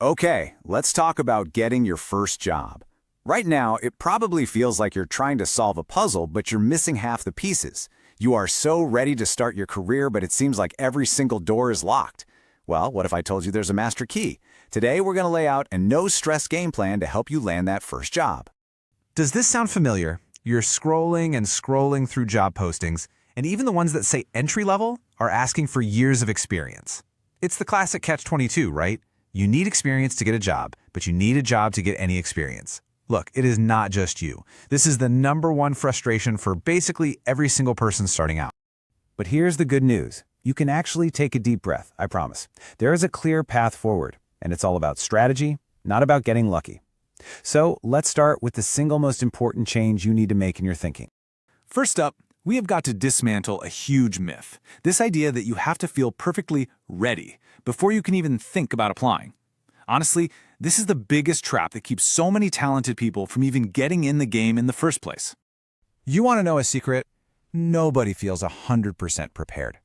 Okay, let's talk about getting your first job. Right now, it probably feels like you're trying to solve a puzzle, but you're missing half the pieces. You are so ready to start your career, but it seems like every single door is locked. Well, what if I told you there's a master key? Today, we're going to lay out a no-stress game plan to help you land that first job. Does this sound familiar? You're scrolling and scrolling through job postings, and even the ones that say entry level are asking for years of experience. It's the classic catch-22, right? You need experience to get a job, but you need a job to get any experience. Look, it is not just you. This is the #1 frustration for basically every single person starting out. But here's the good news. You can actually take a deep breath, I promise. There is a clear path forward, and it's all about strategy, not about getting lucky. So let's start with the single most important change you need to make in your thinking. First up, we have got to dismantle a huge myth. This idea that you have to feel perfectly ready before you can even think about applying. Honestly, this is the biggest trap that keeps so many talented people from even getting in the game in the first place. You want to know a secret? Nobody feels 100% prepared.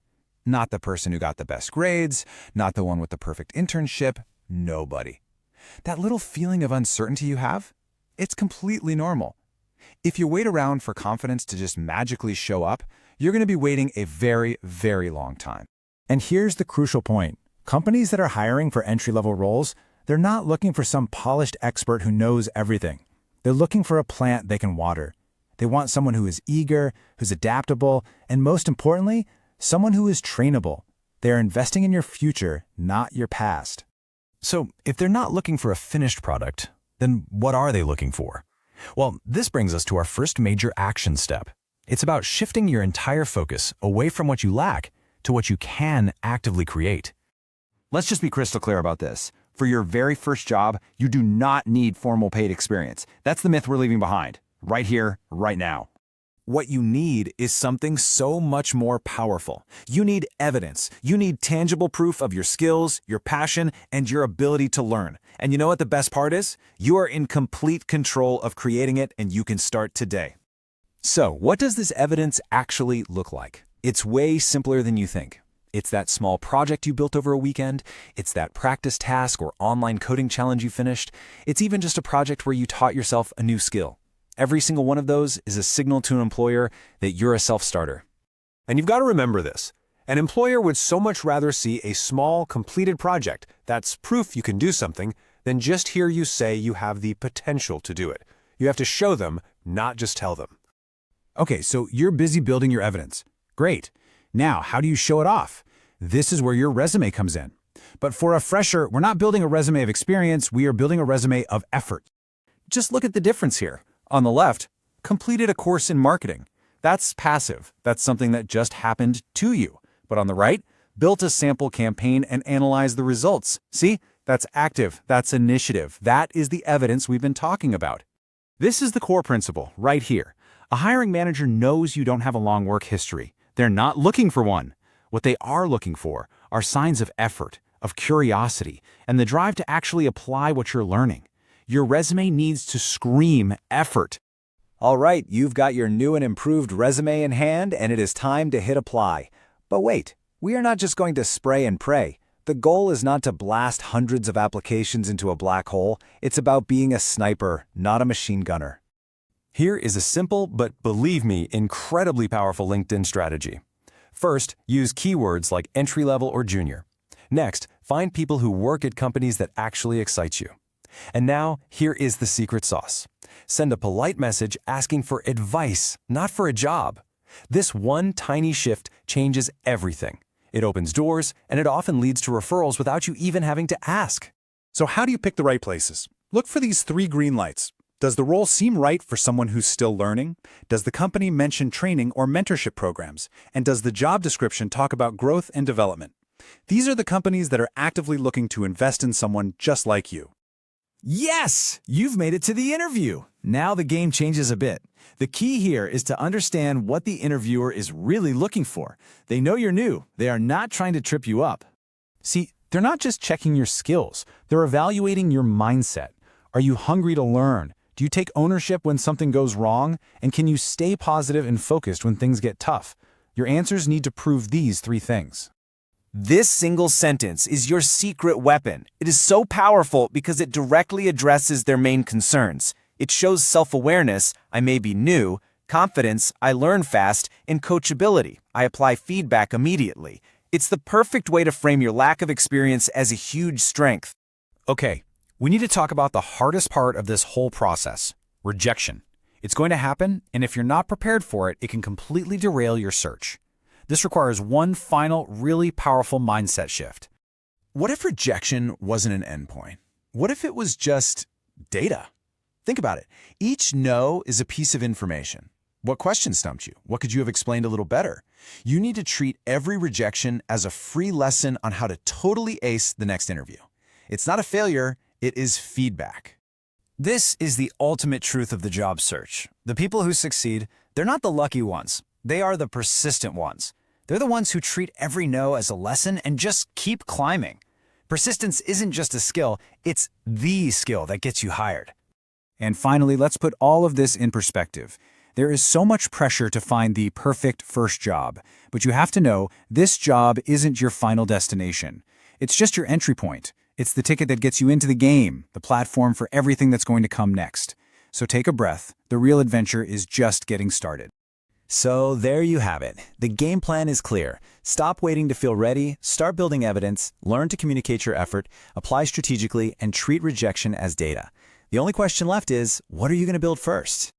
Not the person who got the best grades, not the one with the perfect internship, nobody. That little feeling of uncertainty you have, it's completely normal. If you wait around for confidence to just magically show up, you're going to be waiting a very, very long time. And here's the crucial point. Companies that are hiring for entry-level roles, they're not looking for some polished expert who knows everything. They're looking for a plant they can water. They want someone who is eager, who's adaptable, and most importantly, someone who is trainable. They're investing in your future, not your past. So, if they're not looking for a finished product, then what are they looking for? Well, this brings us to our first major action step. It's about shifting your entire focus away from what you lack to what you can actively create. Let's just be crystal clear about this. For your very first job, you do not need formal paid experience. That's the myth we're leaving behind, right here, right now. What you need is something so much more powerful. You need evidence. You need tangible proof of your skills, your passion, and your ability to learn. And you know what the best part is? You are in complete control of creating it, and you can start today. So, what does this evidence actually look like? It's way simpler than you think. It's that small project you built over a weekend. It's that practice task or online coding challenge you finished. It's even just a project where you taught yourself a new skill. Every single one of those is a signal to an employer that you're a self-starter. And you've got to remember this. An employer would so much rather see a small, completed project that's proof you can do something than just hear you say you have the potential to do it. You have to show them, not just tell them. Okay, so you're busy building your evidence. Great. Now, how do you show it off? This is where your resume comes in. But for a fresher, we're not building a resume of experience, we are building a resume of effort. Just look at the difference here. On the left, completed a course in marketing. That's passive. That's something that just happened to you. But on the right, built a sample campaign and analyzed the results. See? That's active. That's initiative. That is the evidence we've been talking about. This is the core principle right here. A hiring manager knows you don't have a long work history. They're not looking for one. What they are looking for are signs of effort, of curiosity, and the drive to actually apply what you're learning. Your resume needs to scream effort. All right, you've got your new and improved resume in hand, and it is time to hit apply. But wait, we are not just going to spray and pray. The goal is not to blast hundreds of applications into a black hole. It's about being a sniper, not a machine gunner. Here is a simple, but believe me, incredibly powerful LinkedIn strategy. First, use keywords like entry-level or junior. Next, find people who work at companies that actually excite you. And now, here is the secret sauce. Send a polite message asking for advice, not for a job. This one tiny shift changes everything. It opens doors, and it often leads to referrals without you even having to ask. So how do you pick the right places? Look for these 3 green lights. Does the role seem right for someone who's still learning? Does the company mention training or mentorship programs? And does the job description talk about growth and development? These are the companies that are actively looking to invest in someone just like you. Yes! You've made it to the interview. Now the game changes a bit. The key here is to understand what the interviewer is really looking for. They know you're new. They are not trying to trip you up. See, they're not just checking your skills. They're evaluating your mindset. Are you hungry to learn? Do you take ownership when something goes wrong? And can you stay positive and focused when things get tough? Your answers need to prove these 3 things. This single sentence is your secret weapon. It is so powerful because it directly addresses their main concerns. It shows self-awareness, I may be new, confidence, I learn fast, and coachability, I apply feedback immediately. It's the perfect way to frame your lack of experience as a huge strength. Okay, we need to talk about the hardest part of this whole process, rejection. It's going to happen, and if you're not prepared for it, it can completely derail your search. This requires one final, really powerful mindset shift. What if rejection wasn't an endpoint? What if it was just data? Think about it. Each no is a piece of information. What question stumped you? What could you have explained a little better? You need to treat every rejection as a free lesson on how to totally ace the next interview. It's not a failure, it is feedback. This is the ultimate truth of the job search. The people who succeed, they're not the lucky ones. They are the persistent ones. They're the ones who treat every no as a lesson and just keep climbing. Persistence isn't just a skill, it's the skill that gets you hired. And finally, let's put all of this in perspective. There is so much pressure to find the perfect first job, but you have to know this job isn't your final destination. It's just your entry point. It's the ticket that gets you into the game, the platform for everything that's going to come next. So take a breath. The real adventure is just getting started. So there you have it. The game plan is clear. Stop waiting to feel ready, start building evidence, learn to communicate your effort, apply strategically, and treat rejection as data. The only question left is, what are you going to build first?